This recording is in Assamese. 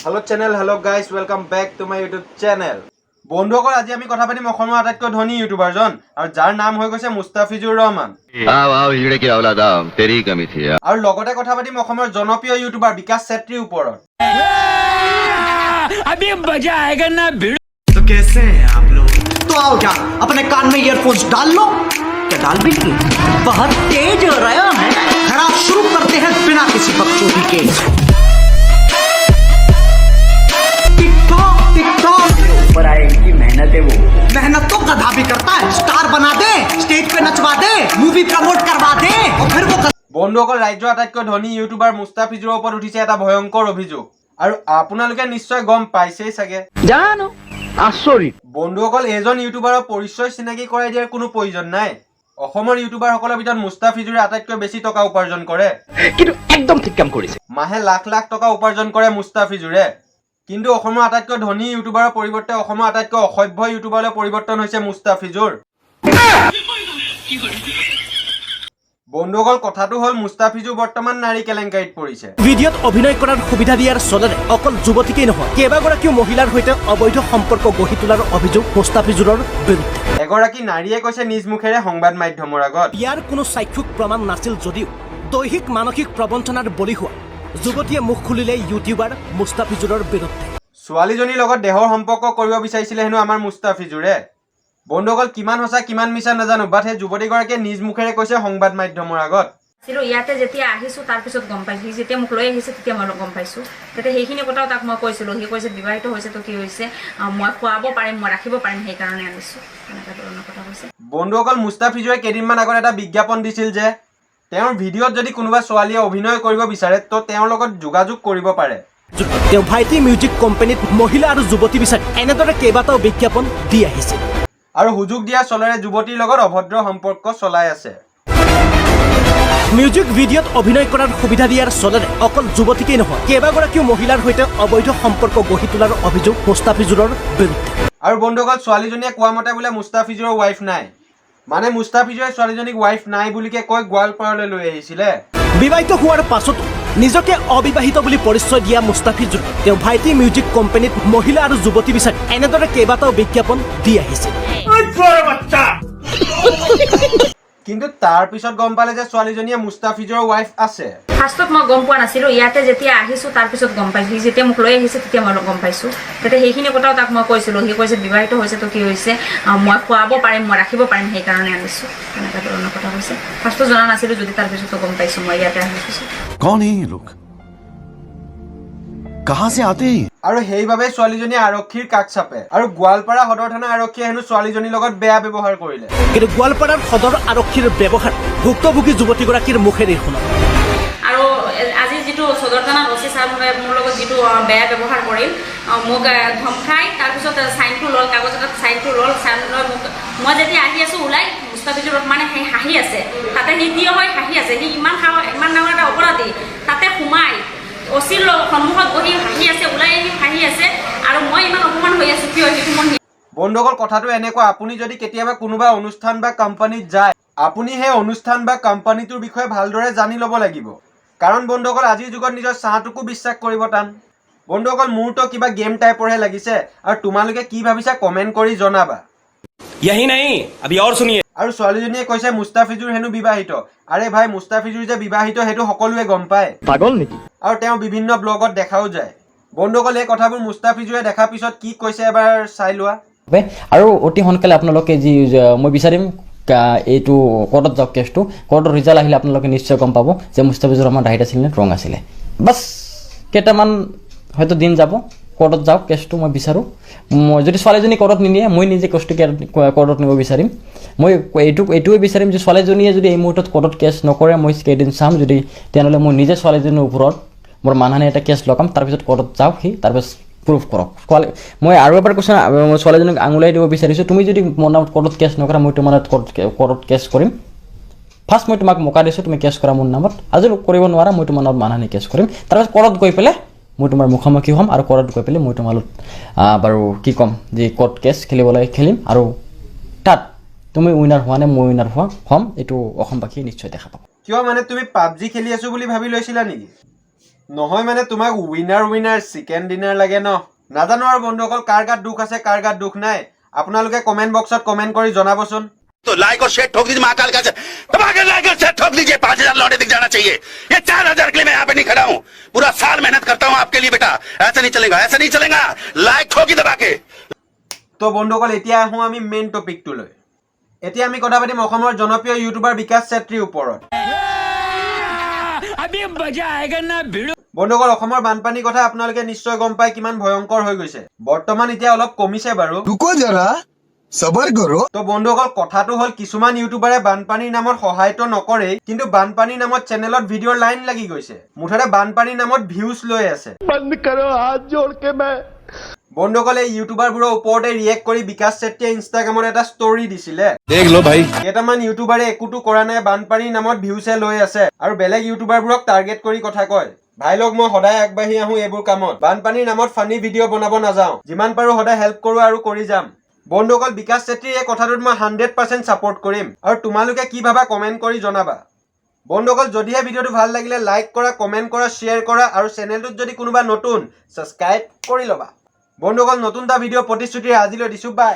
Hello channel, hello guys, welcome back to my YouTube channel. বন্ধুসকল আজি আমি কথা পাতিম অসমৰ আটাইতকৈ ধনী ইউটিউবাৰ জন আৰু যাৰ নাম হৈ গৈছে মুস্তাফিজুৰ ৰহমান। आओ हिजड़े की औलाद तेरी कमी थी আৰু লগতে কথা পাতিম অসমৰ জনপ্ৰিয় ইউটিউবাৰ বিকাশ চেত্ৰীৰ ওপৰত। अभी मजा आएगा ना भिड़। तो कैसे हैं आप लोग? तो आओ क्या अपने कान में ईयरफोन्स डाल लो। क्या डाल भी नहीं? बहुत तेज हो रहा है। खराब शुरू करते हैं बिना किसी बकचोदी के। टिकटॉक ऊपर आए इनकी मेहनत है वो। मेहनत तो गधा भी करता है। स्टार बना दे, स्टेज पे नचवा दे, मूवी प्रमोट करवा दे और फिर वो বন্ধুসকল ৰাজ্যৰ আটাইতকৈ ধনী ইউটিউবাৰ মুস্তাফিজুৰৰ ওপৰত উঠিছে এটা ভয়ংকৰ অভিযোগ আৰু আপোনালোকে নিশ্চয় গম পাইছেই চাগে। জানো আচৰিত বন্ধুসকল এজন ইউটিউবাৰৰ পৰিচয় চিনাকি কৰাই দিয়াৰ কোনো প্ৰয়োজন নাই। অসমৰ ইউটিউবাৰসকলৰ ভিতৰত মুস্তাফিজুৰে আটাইতকৈ বেছি টকা উপাৰ্জন কৰে, কিন্তু একদম ঠিক কাম কৰিছে। মাহে লাখ লাখ টকা উপাৰ্জন কৰে মুস্তাফিজুৰে। কিন্তু অসমৰ আটাইতকৈ ধনী ইউটিউবাৰৰ পৰিৱৰ্তে অসমৰ আটাইতকৈ অসভ্য ইউটিউবাৰলৈ পৰিৱৰ্তন হৈছে মুস্তাফিজুৰ। বন্ধুসকল কথাটো হ'ল মুস্তাফিজুৰ বৰ্তমান নাৰী কেলেংকাৰীত পৰিছে। ভিডিঅ'ত অভিনয় কৰাৰ সুবিধা দিয়াৰ চলেৰে অকল যুৱতীকেই নহয় কেইবাগৰাকীও মহিলাৰ সৈতে অবৈধ সম্পৰ্ক গঢ়ি তোলাৰ অভিযোগ মুস্তাফিজুৰৰ বিৰুদ্ধে। এগৰাকী নাৰীয়ে কৈছে নিজ মুখেৰে সংবাদ মাধ্যমৰ আগত, ইয়াৰ কোনো চাক্ষুষ প্ৰমাণ নাছিল যদিও দৈহিক মানসিক প্ৰবঞ্চনাৰ বলি হোৱা যুৱতীয়ে মুখ খুলিলে ইউটিউবাৰ মুস্তাফিজুৰৰ বিৰুদ্ধে। ছোৱালীজনীৰ লগত দেহৰ সম্পৰ্ক কৰিব বিচাৰিছিলে হেনো আমাৰ মুস্তাফিজুৰে। বন্ধুসকল কিমান সঁচা কিমান মিছা নাজানো, বাট সেই যুৱতীগৰাকীয়ে নিজ মুখেৰে কৈছে সংবাদ মাধ্যমৰ আগত। ইয়াতে যেতিয়া আহিছোঁ তাৰপিছত গম পাইছোঁ, সি যেতিয়া মোক লৈ আহিছে তেতিয়া মই গম পাইছোঁ। তেতিয়া সেইখিনি কথাও তাক মই কৈছিলোঁ, সি কৈছে বিবাহিত হৈছে তো কি হৈছে, মই খুৱাব পাৰিম, মই ৰাখিব পাৰিম, সেইকাৰণে আনিছোঁ, এনেকুৱা ধৰণৰ কথা কৈছে। বন্ধুসকল মুস্তাফিজুৰে কেইদিনমান আগত এটা বিজ্ঞাপন দিছিল যে তেওঁৰ ভিডিঅ'ত যদি কোনোবা ছোৱালীয়ে অভিনয় কৰিব বিচাৰে তো তেওঁৰ লগত যোগাযোগ কৰিব পাৰে। তেওঁ ভাইটি মিউজিক কোম্পানীত মহিলা আৰু যুৱতী বিচাৰি এনেদৰে কেইবাটাও বিজ্ঞাপন দি আহিছে আৰু সুযোগ দিয়া চলেৰে যুৱতীৰ লগত অভদ্ৰ সম্পৰ্ক চলাই আছে। মিউজিক ভিডিঅ'ত অভিনয় কৰাৰ সুবিধা দিয়াৰ চলেৰে অকল যুৱতীকেই নহয় কেইবাগৰাকীও মহিলাৰ সৈতে অবৈধ সম্পৰ্ক গঢ়ি তোলাৰ অভিযোগ মুস্তাফিজুৰৰ বিৰুদ্ধে। আৰু বন্ধুসকল ছোৱালীজনীয়ে কোৱা মতে বোলে মুস্তাফিজুৰৰ ৱাইফ নাই, মানে মুস্তাফিজুৰে ছোৱালীজনীক ৱাইফ নাই বুলিকে কৈ গোৱালপাৰালৈ লৈ আহিছিলে। বিবাহিত হোৱাৰ পাছতো নিজকে অবিবাহিত বুলি পৰিচয় দিয়া মুস্তাফিজুৰ তেওঁ ভাইটি মিউজিক কোম্পানীত মহিলা আৰু যুৱতী বিচাৰি এনেদৰে কেইবাটাও বিজ্ঞাপন দি আহিছে। কিন্তু তাৰ পিছত গম পালে যে ছোৱালীজনীয়ে মুস্তাফিজুৰৰ ৱাইফ আছে। ফাৰ্ষ্টত মই গম পোৱা নাছিলোঁ, ইয়াতে যেতিয়া আহিছোঁ তাৰপিছত গম পাইছোঁ, সি যেতিয়া মোক লৈ আহিছে তেতিয়া মই গম পাইছোঁ। তেতিয়া সেইখিনি কথাও তাক মই কৈছিলোঁ, সি কৈছে বিবাহিত হৈছে তো কি হৈছে, মই খুৱাব পাৰিম, মই ৰাখিব পাৰিম, সেইকাৰণে আনিছোঁ, এনেকুৱা ধৰণৰ কথা কৈছে। ফাৰ্ষ্টত জনা নাছিলোঁ যদি তাৰপিছতো গম পাইছোঁ মই ইয়াতে আহিছোঁ। कौन है ये लोग? कहां से आते हैं? আৰু সেইবাবে ছোৱালীজনীয়ে আৰক্ষীৰ কাষ চাপে আৰু গোৱালপাৰা সদৰ থানা আৰক্ষীয়ে হেনো ছোৱালীজনীৰ লগত বেয়া ব্যৱহাৰ কৰিলে। কিন্তু গোৱালপাৰাৰ সদৰ আৰক্ষীৰ ব্যৱহাৰ ভুক্তভোগী যুৱতীগৰাকীৰ মুখেৰে শুনা। আৰু আজি যিটো সদৰ থানাত অচি চাহাবে মোৰ লগত যিটো বেয়া ব্যৱহাৰ কৰিল, মোক ধমকাই তাৰপিছত চাইনটো ল'ল, কাগজ এটাত চাইনটো ল'ল, চাইন লৈ মোক মই যেতিয়া আহি আছোঁ ওলাই মুস্তাফিজুৰ ৰহমানে সেই হাঁহি আছে, তাতে সি থিয় হৈ হাঁহি আছে, সি ইমান ডাঙৰ এটা অপৰাধী তাতে সোমাই অচিৰ সন্মুখত বহি হাঁহি আছে, ওলাই আহি হাঁহি আছে আৰু মই ইমান অপমান হৈ আছোঁ কিয় সেইটো মই। বন্ধুসকল কথাটো এনেকুৱা, আপুনি যদি কেতিয়াবা কোনোবা অনুষ্ঠান বা কোম্পানীত যায় আপুনি সেই অনুষ্ঠান বা কোম্পানীটোৰ বিষয়ে ভালদৰে জানি ল'ব লাগিব, কাৰণ বন্ধুসকল আজিৰ যুগত নিজৰ চাহটোকো বিশ্বাস কৰিব টান। বন্ধুসকল মোৰতো কিবা গেম টাইপৰহে লাগিছে আৰু তোমালোকে কি ভাবিছা কমেণ্ট কৰি জনাবা। यही नहीं अभी और सुनिए। আৰু ছোৱালীজনীয়ে কৈছে মুস্তাফিজুৰ হেনো বিবাহিত। আৰে ভাই মুস্তাফিজুৰ যে বিবাহিত সেইটো সকলোৱে গম পায়, পাগল নেকি? আৰু তেওঁ বিভিন্ন ব্লগত দেখাও যায়। বন্ধুসকল এই কথাবোৰ মুস্তাফিজুৰে দেখাৰ পিছত কি কৈছে এবাৰ চাই লোৱা। আৰু অতি সোনকালে আপোনালোকে যি মই বিচাৰিম এইটো কোৰ্টত যাওক, কেছটো কোৰ্টৰ ৰিজাল্ট আহিলে আপোনালোকে নিশ্চয় গম পাব যে মুস্তাফিজুৰ ৰহমান ৰাইট আছিল নে ৰং আছিলে। বাছ কেইটামান হয়তো দিন যাব, কোৰ্টত যাওক কেছটো মই বিচাৰোঁ। মই যদি ছোৱালীজনী কোৰ্টত নিনিয়ে মই নিজে কেছটো কোৰ্টত নিব বিচাৰিম। মই এইটোৱে বিচাৰিম যে ছোৱালীজনীয়ে যদি এই মুহূৰ্তত কোৰ্টত কেছ নকৰে মই কেইদিন চাম, যদি তেনেহ'লে মই নিজে ছোৱালীজনীৰ ওপৰত মোৰ মানহানি এটা কেছ লগাম, তাৰপিছত কোৰ্টত যাওক সি, তাৰপিছত প্ৰুফ কৰক। মই আৰু এবাৰ কৈছোঁ ছোৱালীজনীক আঙুলিয়াই দিব বিচাৰিছোঁ, তুমি যদি মোৰ নামত কোৰ্টত কেছ নকৰা মই তোমাৰ কোৰ্টত কেছ কৰিম। ফাৰ্ষ্ট মই তোমাক মৌকা দিছোঁ, তুমি কেছ কৰা মোৰ নামত, আজি কৰিব নোৱাৰা মই তোমাৰ নামত মানহানি কেছ কৰিম। তাৰপিছত কোৰ্টত গৈ পেলাই মই তোমাৰ মুখামুখি হ'ম আৰু কোৰ্টত গৈ পেলাই মই তোমালোক বাৰু কি ক'ম যে কোৰ্ট কেছ খেলিব লাগে খেলিম, আৰু তাত তুমি উইনাৰ হোৱা নে মই উইনাৰ হ'ম এইটো অসমবাসীয়ে নিশ্চয় দেখা পাব। কিয় মানে তুমি পাবজি খেলি আছো বুলি ভাবি লৈছিলা নেকি? নহয় মানে তোমাক উইনাৰ চিকেন ডিনাৰ লাগে ন নাজানো আৰু বন্ধুসকল কাৰ গাত দুখ আছে কাৰ গাত দুখ নাই আপোনালোকে কমেন্ট বক্সত কমেন্ট কৰি জনাবচোন तो लाइक और शेयर ठोक दीजिए महाकाल का दबा के लाइक और शेयर ठोक दीजिए 5000 लौटे दिख जाना चाहिए ये 4000 के लिए मैं यहाँ पे नहीं खड़ा हूँ पूरा साल मेहनत करता हूँ आपके लिए बेटा ऐसा नहीं चलेगा लाइक ठोकी दबा के তো বন্ধুসকল এতিয়া আহোঁ আমি মেইন টপিকটোলৈ এতিয়া আমি কথা পাতিম অসমৰ জনপ্ৰিয় ইউটিউবাৰ বিকাশ চেত্ৰীৰ ওপৰত अभी मजा आएगा ना भिड़ो বন্ধুসকল অসমৰ বানপানীৰ কথা আপোনালোকে নিশ্চয় গম পাই কিমান ভয়ংকৰ হৈ গৈছে বৰ্তমান এতিয়া অলপ কমিছে বাৰু रुको जरा सबर करो তো বন্ধুসকল কথাটো হ'ল কিছুমান ইউটিউবাৰে বানপানীৰ নামত সহায়টো নকৰে কিন্তু বানপানীৰ নামত চেনেলত ভিডিঅ'ৰ লাইন লাগি গৈছে মুঠতে বানপানীৰ নামত ভিউজ লৈ আছে बंद करो हाथ जोड़ के मैं বন্ধুসকল এই ইউটিউবাৰবোৰৰ ওপৰতে ৰিয়েক্ট কৰি বিকাশ চেত্ৰীয়ে ইনষ্টাগ্ৰামত এটা ষ্টৰি দিছিলে देख लो भाई কেইটামান ইউটিউবাৰে একোটো কৰা নাই বানপানীৰ নামত ভিউজে লৈ আছে আৰু বেলেগ ইউটিউবাৰবোৰক টাৰ্গেট কৰি কথা কয় ভাই লগ মই সদায় আগবাঢ়ি আহোঁ এইবোৰ কামত বানপানীৰ নামত ফানি ভিডিঅ' বনাব নাযাওঁ যিমান পাৰোঁ সদায় হেল্প কৰোঁ আৰু কৰি যাম বন্ধুসকল বিকাশ চেত্ৰীৰ এই কথাটোত মই 100% ছাপোৰ্ট কৰিম আৰু তোমালোকে কি ভাবা কমেণ্ট কৰি জনাবা বন্ধুসকল যদিহে ভিডিঅ'টো ভাল লাগিলে লাইক কৰা কমেণ্ট কৰা শ্বেয়াৰ কৰা আৰু চেনেলটোত যদি কোনোবা নতুন ছাবস্ক্ৰাইব কৰি ল'বা বন্ধুসকল নতুন এটা ভিডিঅ' প্ৰতিশ্ৰুতিৰে আজিলৈ দিছোঁ বাই